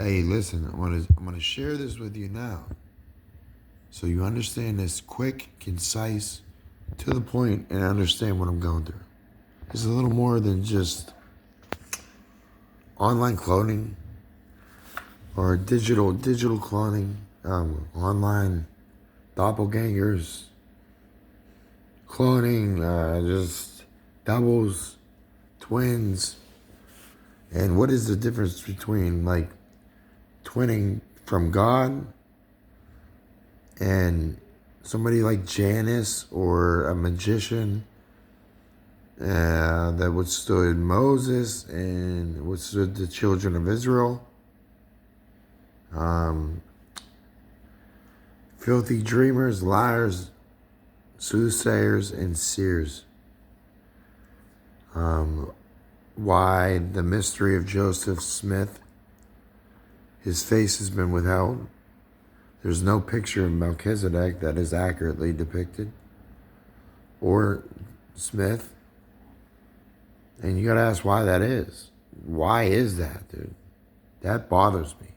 Hey, listen, I'm gonna share this with you now, so you understand this quick, concise, to the point, and understand what I'm going through. It's a little more than just online cloning or digital cloning, online doppelgangers, cloning, just doubles, twins, and what is the difference between like twinning from God and somebody like Janus or a magician that withstood Moses and withstood the children of Israel. Um, Filthy dreamers, liars, soothsayers, and seers. Why the mystery of Joseph Smith? His face has been withheld. There's no picture of Melchizedek that is accurately depicted, or Smith. And you gotta ask why that is. Why is that, dude? That bothers me.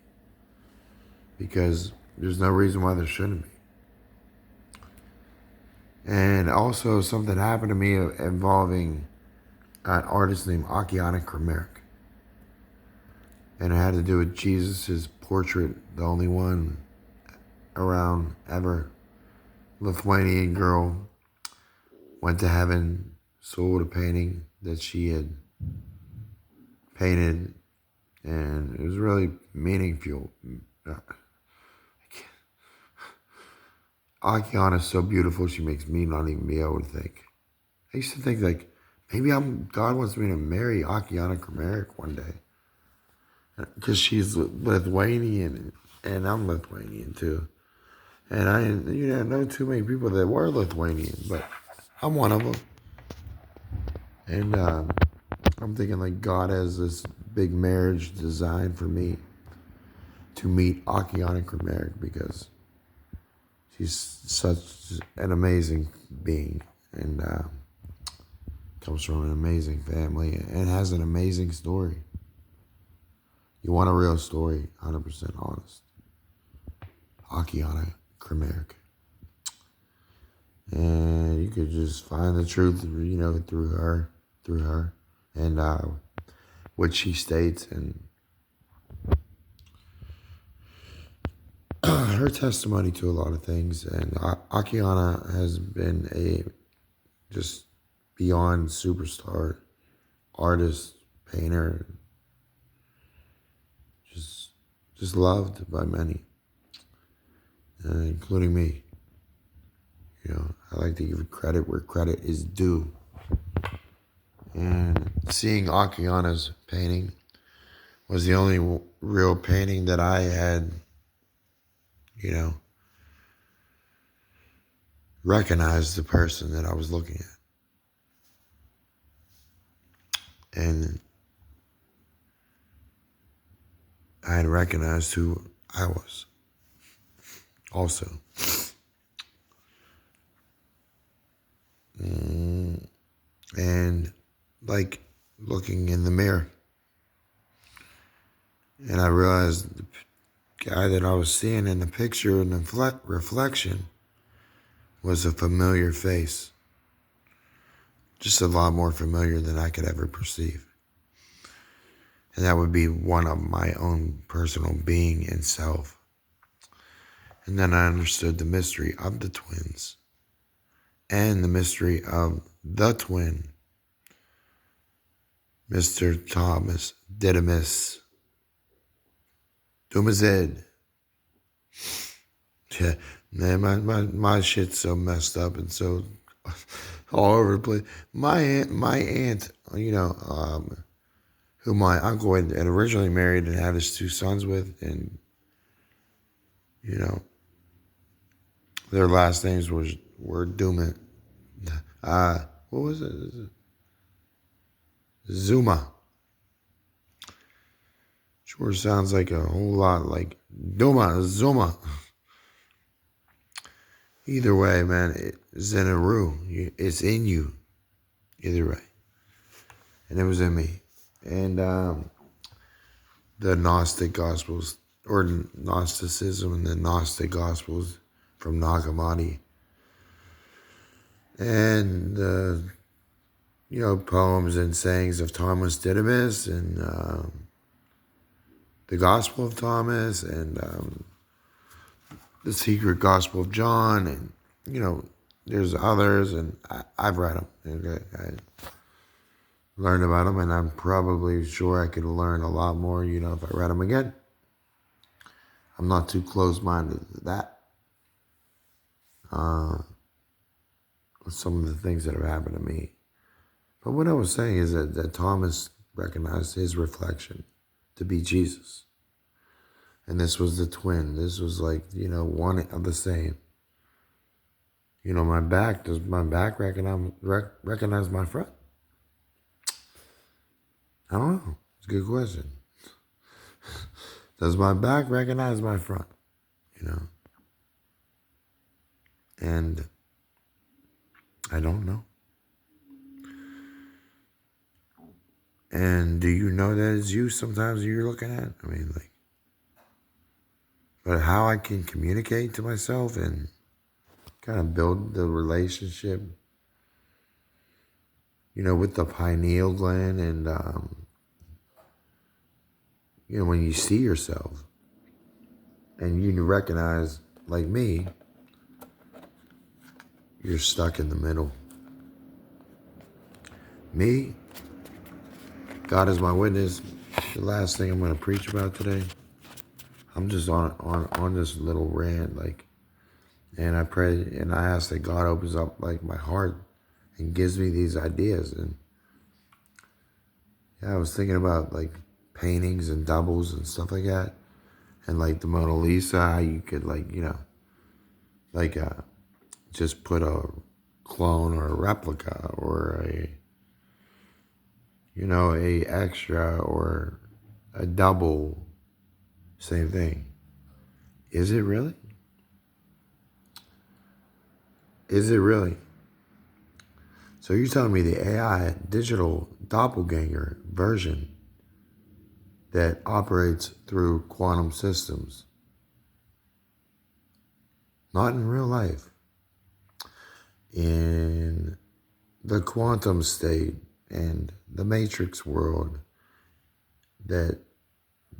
Because there's no reason why there shouldn't be. And also something happened to me involving an artist named Akiane Krameric. And it had to do with Jesus' portrait, the only one around ever. Lithuanian girl went to heaven, sold a painting that she had painted, and it was really meaningful. Akiane is so beautiful, she makes me not even be able to think. I used to think like, maybe God wants me to marry Akiane Krameric one day. Because she's Lithuanian, and I'm Lithuanian too. And I know too many people that were Lithuanian, but I'm one of them. And I'm thinking like God has this big marriage designed for me to meet Akiane Krameric because she's such an amazing being and comes from an amazing family and has an amazing story. You want a real story, 100% honest. Akiane Krameric. And you could just find the truth, through her, and what she states, and her testimony to a lot of things. And Akiane has been a just beyond superstar artist, painter, just loved by many, including me. I like to give credit where credit is due. And seeing Akiane's painting was the only real painting that I had, recognized the person that I was looking at. And I had recognized who I was also. And like looking in the mirror. And I realized the guy that I was seeing in the picture in the reflection was a familiar face. Just a lot more familiar than I could ever perceive. And that would be one of my own personal being and self. And then I understood the mystery of the twins and the mystery of the twin, Mr. Thomas Didymus Dumazed. Yeah, man, my shit's so messed up and so all over the place. My aunt, who my uncle had originally married and had his two sons with, and their last names were Duma. What was it? Zuma. Sure sounds like a whole lot like Zuma. Either way, man, it's in a room. It's in you. Either way. And it was in me. And the Gnostic Gospels, or Gnosticism and the Gnostic Gospels from Nag Hammadi. And, poems and sayings of Thomas Didymus, and the Gospel of Thomas, and the Secret Gospel of John, and, there's others, and I've read them. Okay? I learned about them, and I'm probably sure I could learn a lot more, if I read them again. I'm not too close-minded to that. Some of the things that have happened to me. But what I was saying is that Thomas recognized his reflection to be Jesus. And this was the twin. This was like, one of the same. Does my back recognize my front? I don't know. It's a good question. Does my back recognize my front? And I don't know. And do you know that it's you sometimes you're looking at? But how I can communicate to myself and kind of build the relationship, with the pineal gland, and, when you see yourself and you recognize, like me, you're stuck in the middle. Me, God is my witness. The last thing I'm going to preach about today, I'm just on this little rant, and I pray and I ask that God opens up my heart and gives me these ideas. And I was thinking about paintings and doubles and stuff like that, and the Mona Lisa, how you could just put a clone or a replica or a extra or a double, same thing. Is it really? Is it really? So you're telling me the AI digital doppelganger version that operates through quantum systems, not in real life, in the quantum state and the matrix world, do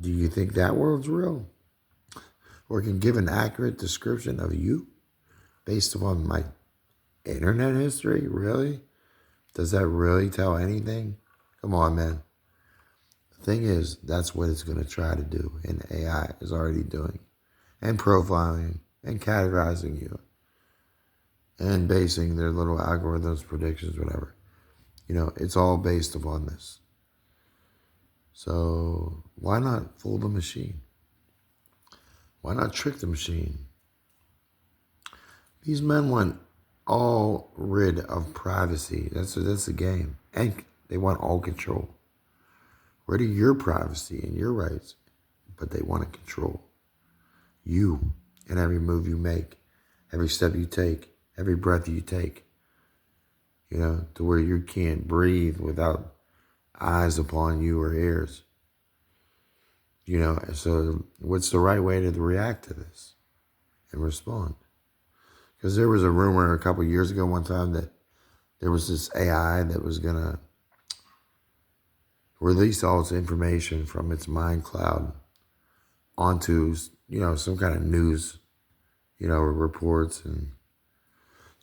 you think that world's real? Or can give an accurate description of you based upon my internet history? Really? Does that really tell anything? Come on, man. The thing is, that's what it's going to try to do, and AI is already doing, and profiling, and categorizing you, and basing their little algorithms, predictions, whatever. It's all based upon this. So why not fool the machine? Why not trick the machine? These men want all rid of privacy. That's the game. And they want all control. Rid of your privacy and your rights. But they want to control you and every move you make, every step you take, every breath you take. To where you can't breathe without eyes upon you or ears. So what's the right way to react to this and respond? Because there was a rumor a couple years ago one time that there was this AI that was going to release all its information from its mind cloud onto, some kind of news, reports, and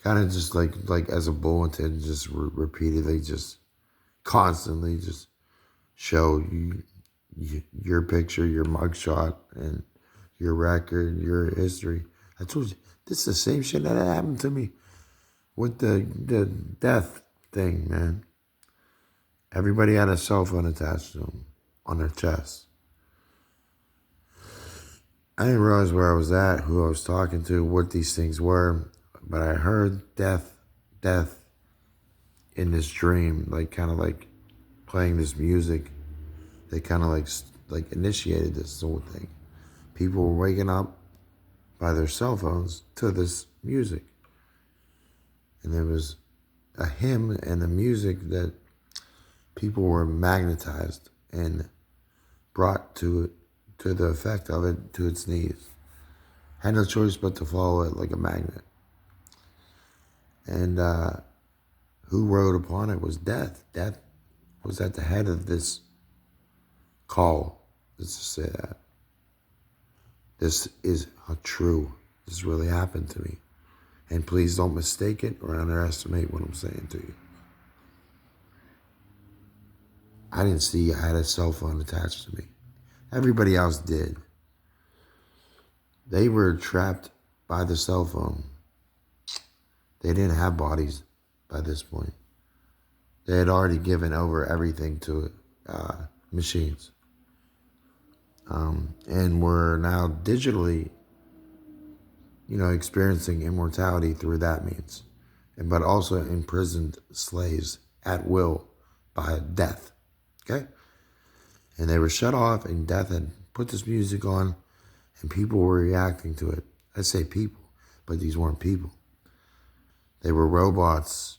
kind of just like as a bulletin, just repeatedly, just constantly just show you your picture, your mugshot, and your record, your history. I told you, this is the same shit that happened to me with the death thing, man. Everybody had a cell phone attached to them on their chest. I didn't realize where I was at, who I was talking to, what these things were, but I heard death in this dream, kind of playing this music. They kind of like initiated this whole thing. People were waking up by their cell phones to this music. And there was a hymn and a music that people were magnetized and brought to the effect of it to its knees. Had no choice but to follow it like a magnet. And who rode upon it was death. Death was at the head of this call. Let's just say that. This is true. This really happened to me. And please don't mistake it or underestimate what I'm saying to you. I didn't see I had a cell phone attached to me. Everybody else did. They were trapped by the cell phone. They didn't have bodies by this point. They had already given over everything to machines. And were now digitally, experiencing immortality through that means. But also imprisoned slaves at will by death. Okay? And they were shut off, and death had put this music on, and people were reacting to it. I say people, but these weren't people. They were robots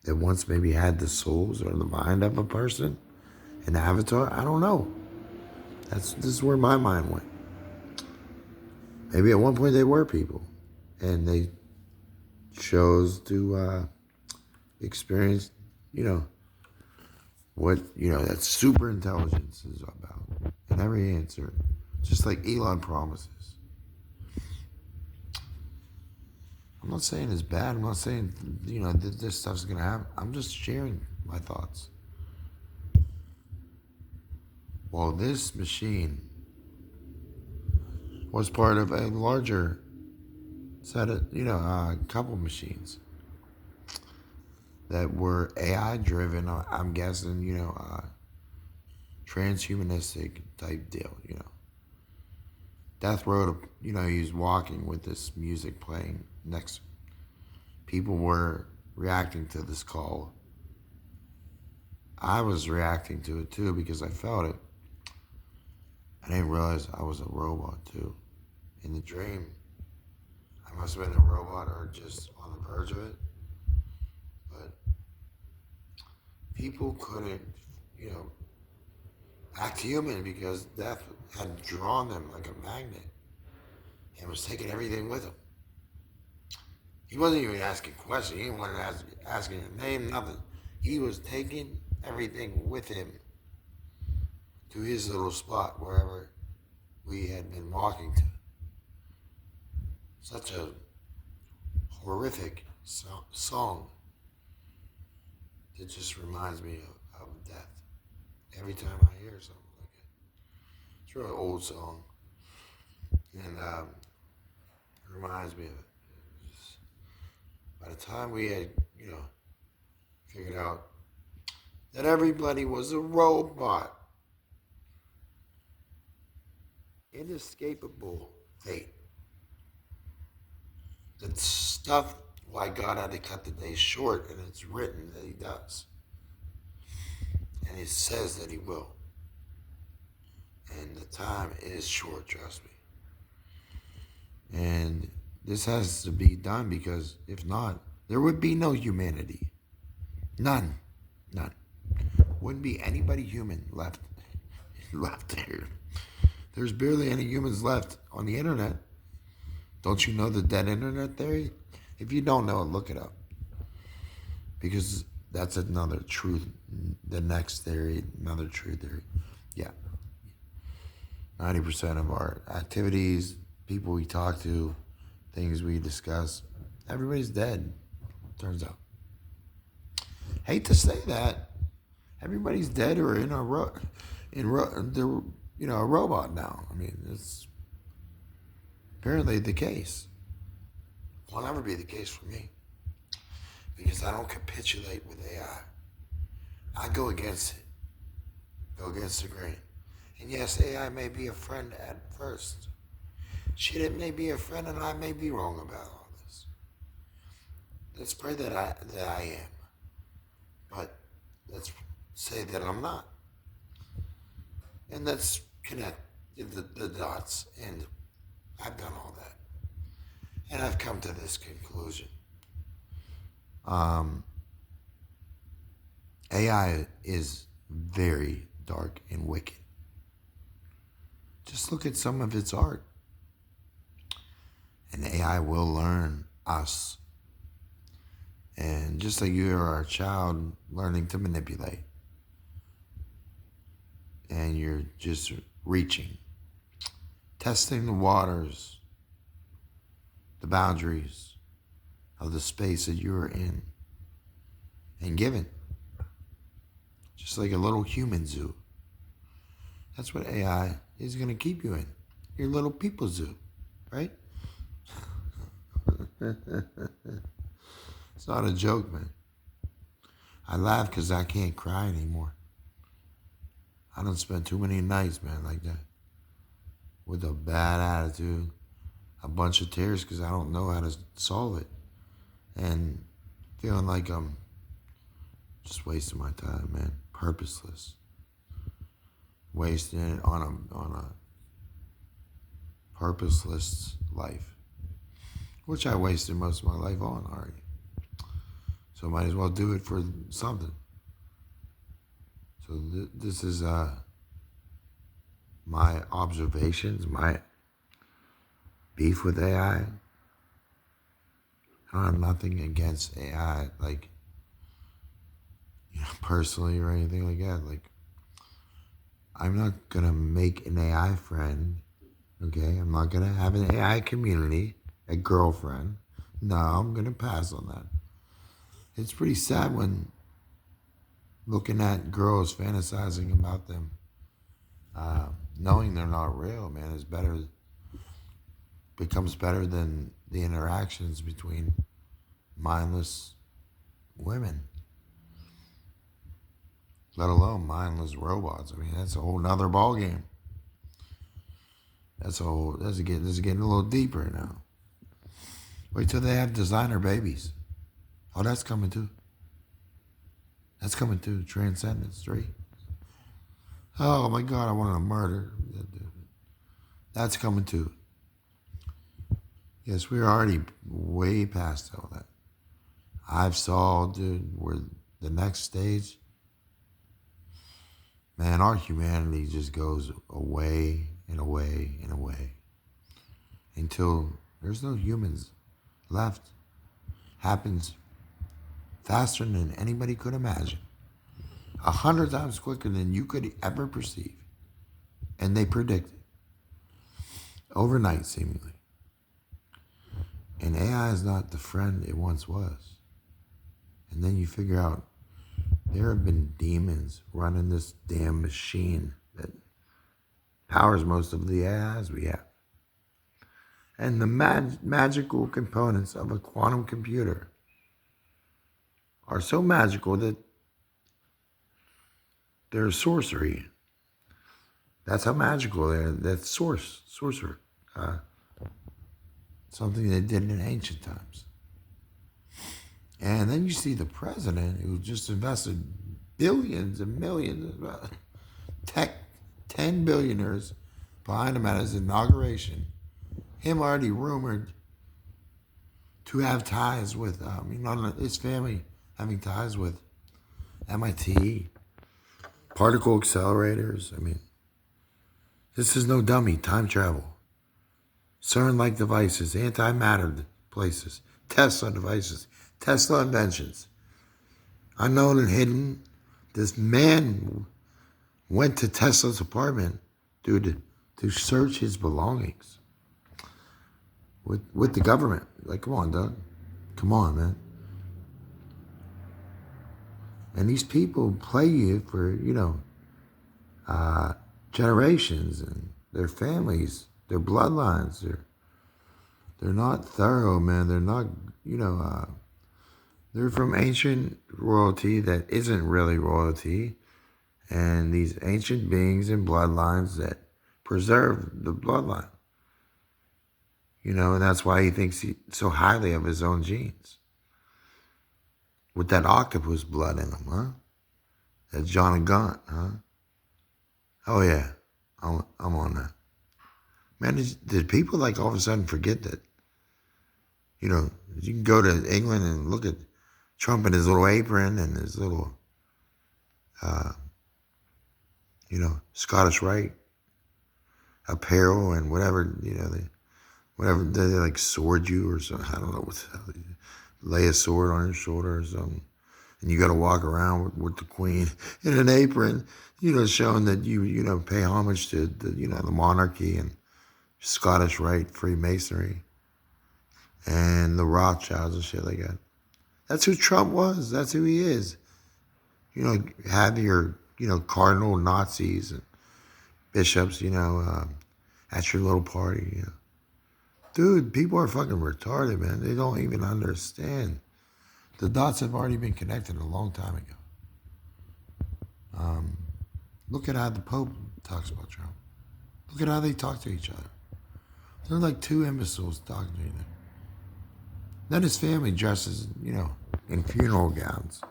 that once maybe had the souls or the mind of a person, an avatar. I don't know. This is where my mind went. Maybe at one point they were people, and they chose to experience, what, that super intelligence is about. And every answer, just like Elon promises. I'm not saying it's bad. I'm not saying, that this stuff's going to happen. I'm just sharing my thoughts. Well, this machine was part of a larger set of, couple machines that were AI driven. I'm guessing, transhumanistic type deal, Death rode, he's walking with this music playing next. People were reacting to this call. I was reacting to it too because I felt it. I didn't realize I was a robot too. In the dream, I must have been a robot or just on the verge of it. But people couldn't, act human because death had drawn them like a magnet and was taking everything with him. He wasn't even asking questions. He didn't want to asking your name, nothing. He was taking everything with him to his little spot wherever we had been walking to. Such a horrific song that just reminds me of death every time I hear something like it. It's a really old song, and it reminds me of it. By the time we had, figured out that everybody was a robot, inescapable fate. The stuff why God had to cut the day short, and it's written that he does. And he says that he will. And the time is short, trust me. And this has to be done because if not, there would be no humanity. None. Wouldn't be anybody human left there. There's barely any humans left on the internet. Don't you know the dead internet theory? If you don't know it, look it up. Because that's another truth. The next theory, another true theory. Yeah. 90% of our activities, people we talk to, things we discuss, everybody's dead, turns out. Hate to say that. Everybody's dead or in a robot now. I mean, it's apparently the case. Will never be the case for me because I don't capitulate with AI. I go against it, go against the grain. And yes, AI may be a friend at first. Shit, it may be a friend, and I may be wrong about all this. Let's pray that I am, but let's say that I'm not, and let's connect the dots. And I've done all that. And I've come to this conclusion. AI is very dark and wicked. Just look at some of its art. And AI will learn us. And just like you are a child learning to manipulate, and you're just reaching, testing the waters, the boundaries of the space that you're in and given. Just like a little human zoo. That's what AI is going to keep you in. Your little people zoo, right? It's not a joke, man. I laugh because I can't cry anymore. I don't spend too many nights, man, like that. With a bad attitude, a bunch of tears because I don't know how to solve it. And feeling like I'm just wasting my time, man. Purposeless. Wasting it on a purposeless life. Which I wasted most of my life on already. So might as well do it for something. So this is my observations, my beef with AI. I don't have nothing against AI, like, personally or anything like that. Like, I'm not gonna make an AI friend, okay? I'm not gonna have an AI community, a girlfriend. No, I'm gonna pass on that. It's pretty sad when looking at girls fantasizing about them, knowing they're not real, man, is better, becomes better than the interactions between mindless women, let alone mindless robots. I mean, that's a whole nother ballgame. This is getting a little deeper now. Wait till they have designer babies. Oh, that's coming too. That's coming too. Transcendence 3. Oh my God, I want to murder. That's coming too. Yes, we're already way past all that. I've saw, dude, where the next stage, man, our humanity just goes away and away and away until there's no humans left. Happens faster than anybody could imagine. 100 times quicker than you could ever perceive. And they predict it. Overnight, seemingly. And AI is not the friend it once was. And then you figure out there have been demons running this damn machine that powers most of the AIs we have. And the magical components of a quantum computer are so magical that they're sorcery. That's how magical they are. That's sorcerer. Something they did in ancient times. And then you see the president who just invested billions and millions, tech, 10 billionaires behind him at his inauguration. Him already rumored to have ties with, his family having ties with MIT, particle accelerators. I mean, this is no dummy. Time travel. CERN-like devices, antimatter places, Tesla devices, Tesla inventions. Unknown and hidden, this man went to Tesla's apartment, dude, to search his belongings with the government. Like, come on, Doug. Come on, man. And these people play you for, generations, and their families, their bloodlines. They're not thorough, man. They're not, they're from ancient royalty that isn't really royalty. And these ancient beings and bloodlines that preserve the bloodline. And that's why he thinks so highly of his own genes. With that octopus blood in him, huh? That John Gaunt, huh? Oh yeah, I'm on that. Man, did people all of a sudden forget that? You can go to England and look at Trump in his little apron and his little, Scottish Rite. apparel and whatever, whatever they like sword you or something. I don't know what the hell. Lay a sword on your shoulder or something. And you got to walk around with the queen in an apron, showing that you pay homage to the monarchy and Scottish Rite Freemasonry and the Rothschilds and shit like that. That's who Trump was. That's who he is. Have your, cardinal Nazis and bishops, at your little party, Dude, people are fucking retarded, man. They don't even understand. The dots have already been connected a long time ago. Look at how the Pope talks about Trump. Look at how they talk to each other. They're like two imbeciles talking to each other. Then his family dresses, in funeral gowns.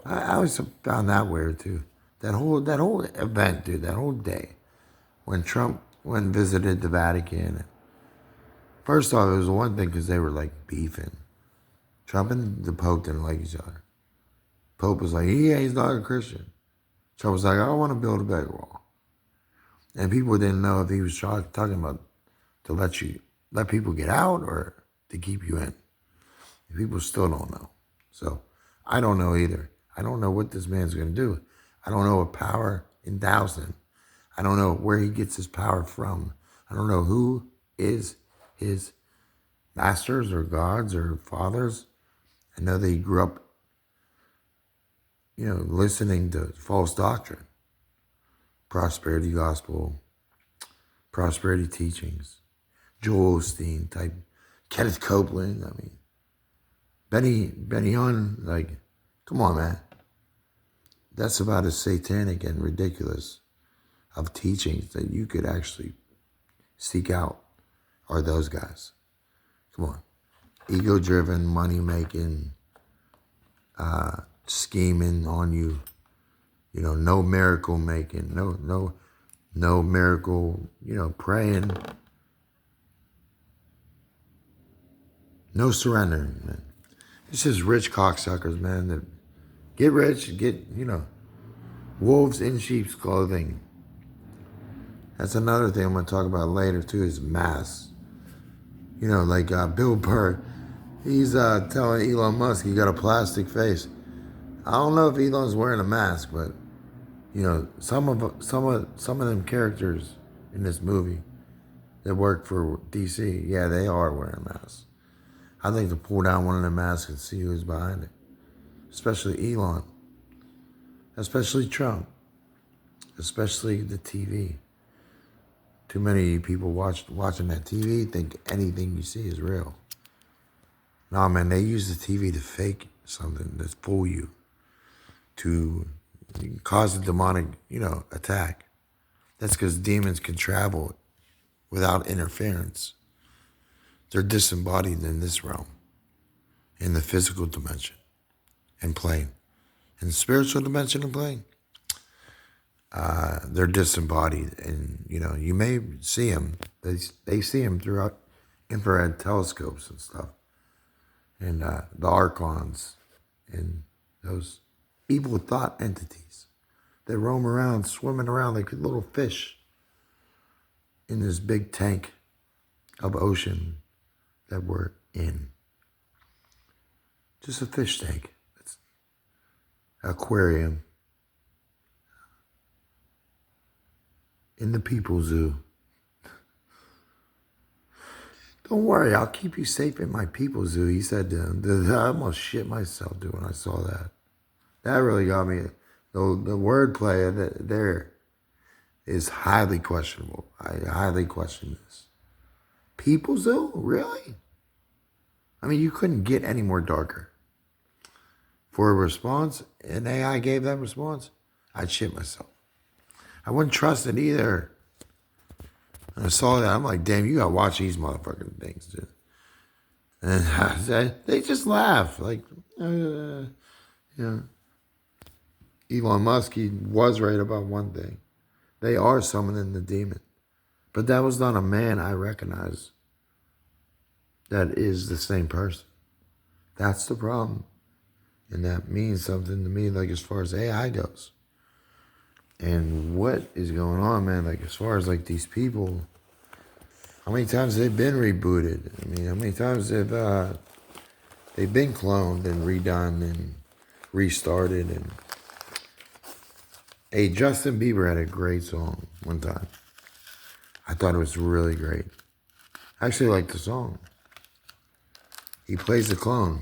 I always found that weird too. That whole event, dude, that whole day, when Trump went and visited the Vatican. First off, it was one thing because they were like beefing. Trump and the Pope didn't like each other. Pope was like, yeah, he's not a Christian. Trump was like, I want to build a better wall. And people didn't know if he was talking about to let people get out or to keep you in. People still don't know. So I don't know either. I don't know what this man's going to do. I don't know what power endows him. I don't know where he gets his power from. I don't know who is his masters or gods or fathers. I know that he grew up, listening to false doctrine, prosperity gospel, prosperity teachings, Joel Osteen type, Kenneth Copeland. I mean, Benny Hinn, like, come on, man. That's about as satanic and ridiculous of teachings that you could actually seek out are those guys. Come on. Ego-driven, money-making, scheming on you. No miracle making, no miracle, praying. No surrendering, man. It's just rich cocksuckers, man, that get rich, get, wolves in sheep's clothing. That's another thing I'm going to talk about later, too, is masks. Like Bill Burr, he's telling Elon Musk he got a plastic face. I don't know if Elon's wearing a mask, but, some of them characters in this movie that work for DC, yeah, they are wearing masks. I'd like to pull down one of the masks and see who's behind it. Especially Elon. Especially Trump. Especially the TV. Too many people watching that TV think anything you see is real. Nah, man, they use the TV to fake something, to fool you. To cause a demonic, attack. That's because demons can travel without interference. They're disembodied in this realm, in the physical dimension and plane. In the spiritual dimension and plane, they're disembodied. And, you may see them. They see them throughout infrared telescopes and stuff. And the archons and those evil thought entities that roam around, swimming around like little fish in this big tank of ocean that we're in. Just a fish tank. It's aquarium. In the people zoo. Don't worry, I'll keep you safe in my people zoo, he said to him. I almost shit myself, dude, when I saw that. That really got me. The wordplay there is highly questionable. I highly question this. People zoo? Really? I mean, you couldn't get any more darker. For a response, an AI gave that response, I'd shit myself. I wouldn't trust it either. And I saw that, I'm like, damn, you gotta watch these motherfucking things, dude. And I said, they just laugh. Like, Elon Musk, he was right about one thing. They are summoning the demon. But that was not a man I recognize that is the same person. That's the problem. And that means something to me, like as far as AI goes. And what is going on, man? Like, as far as like these people, how many times they've been rebooted? I mean, how many times they've been cloned and redone and restarted? And hey, Justin Bieber had a great song one time. I thought it was really great. I actually liked the song. He plays the clone.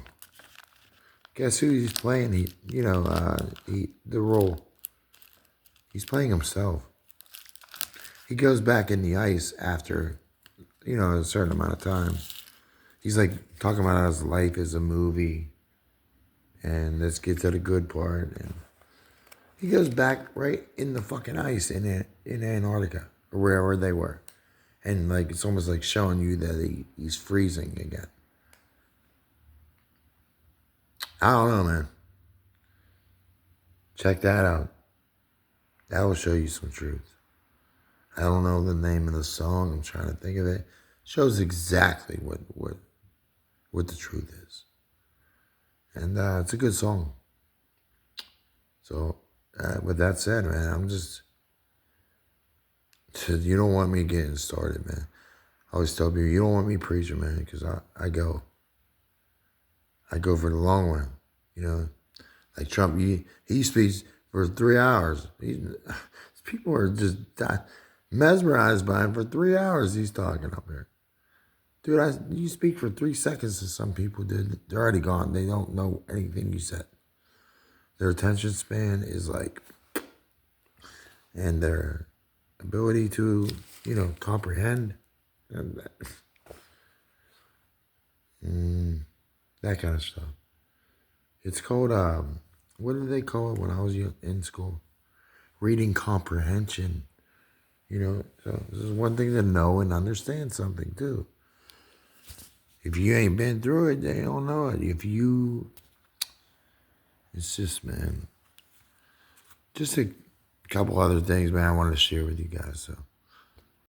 Guess who he's playing? The role. He's playing himself. He goes back in the ice after, a certain amount of time. He's like talking about how his life is a movie. And let's get to the good part. And he goes back right in the fucking ice in Antarctica or wherever they were. And like it's almost like showing you that he's freezing again. I don't know, man. Check that out. That will show you some truth. I don't know the name of the song. I'm trying to think of it. Shows exactly what the truth is. And it's a good song. So, with that said, man, you don't want me getting started, man. I always tell people, you don't want me preaching, man, because I go for the long run, Like Trump, he speaks for 3 hours. People are just mesmerized by him for 3 hours. He's talking up here. Dude, you speak for 3 seconds to some people, dude. They're already gone. They don't know anything you said. Their attention span is like, and their ability to, comprehend, and that kind of stuff. It's called, what did they call it when I was in school? Reading comprehension. So this is one thing to know and understand something too. If you ain't been through it, they don't know it. It's just, man, just a couple other things, man, I wanted to share with you guys. So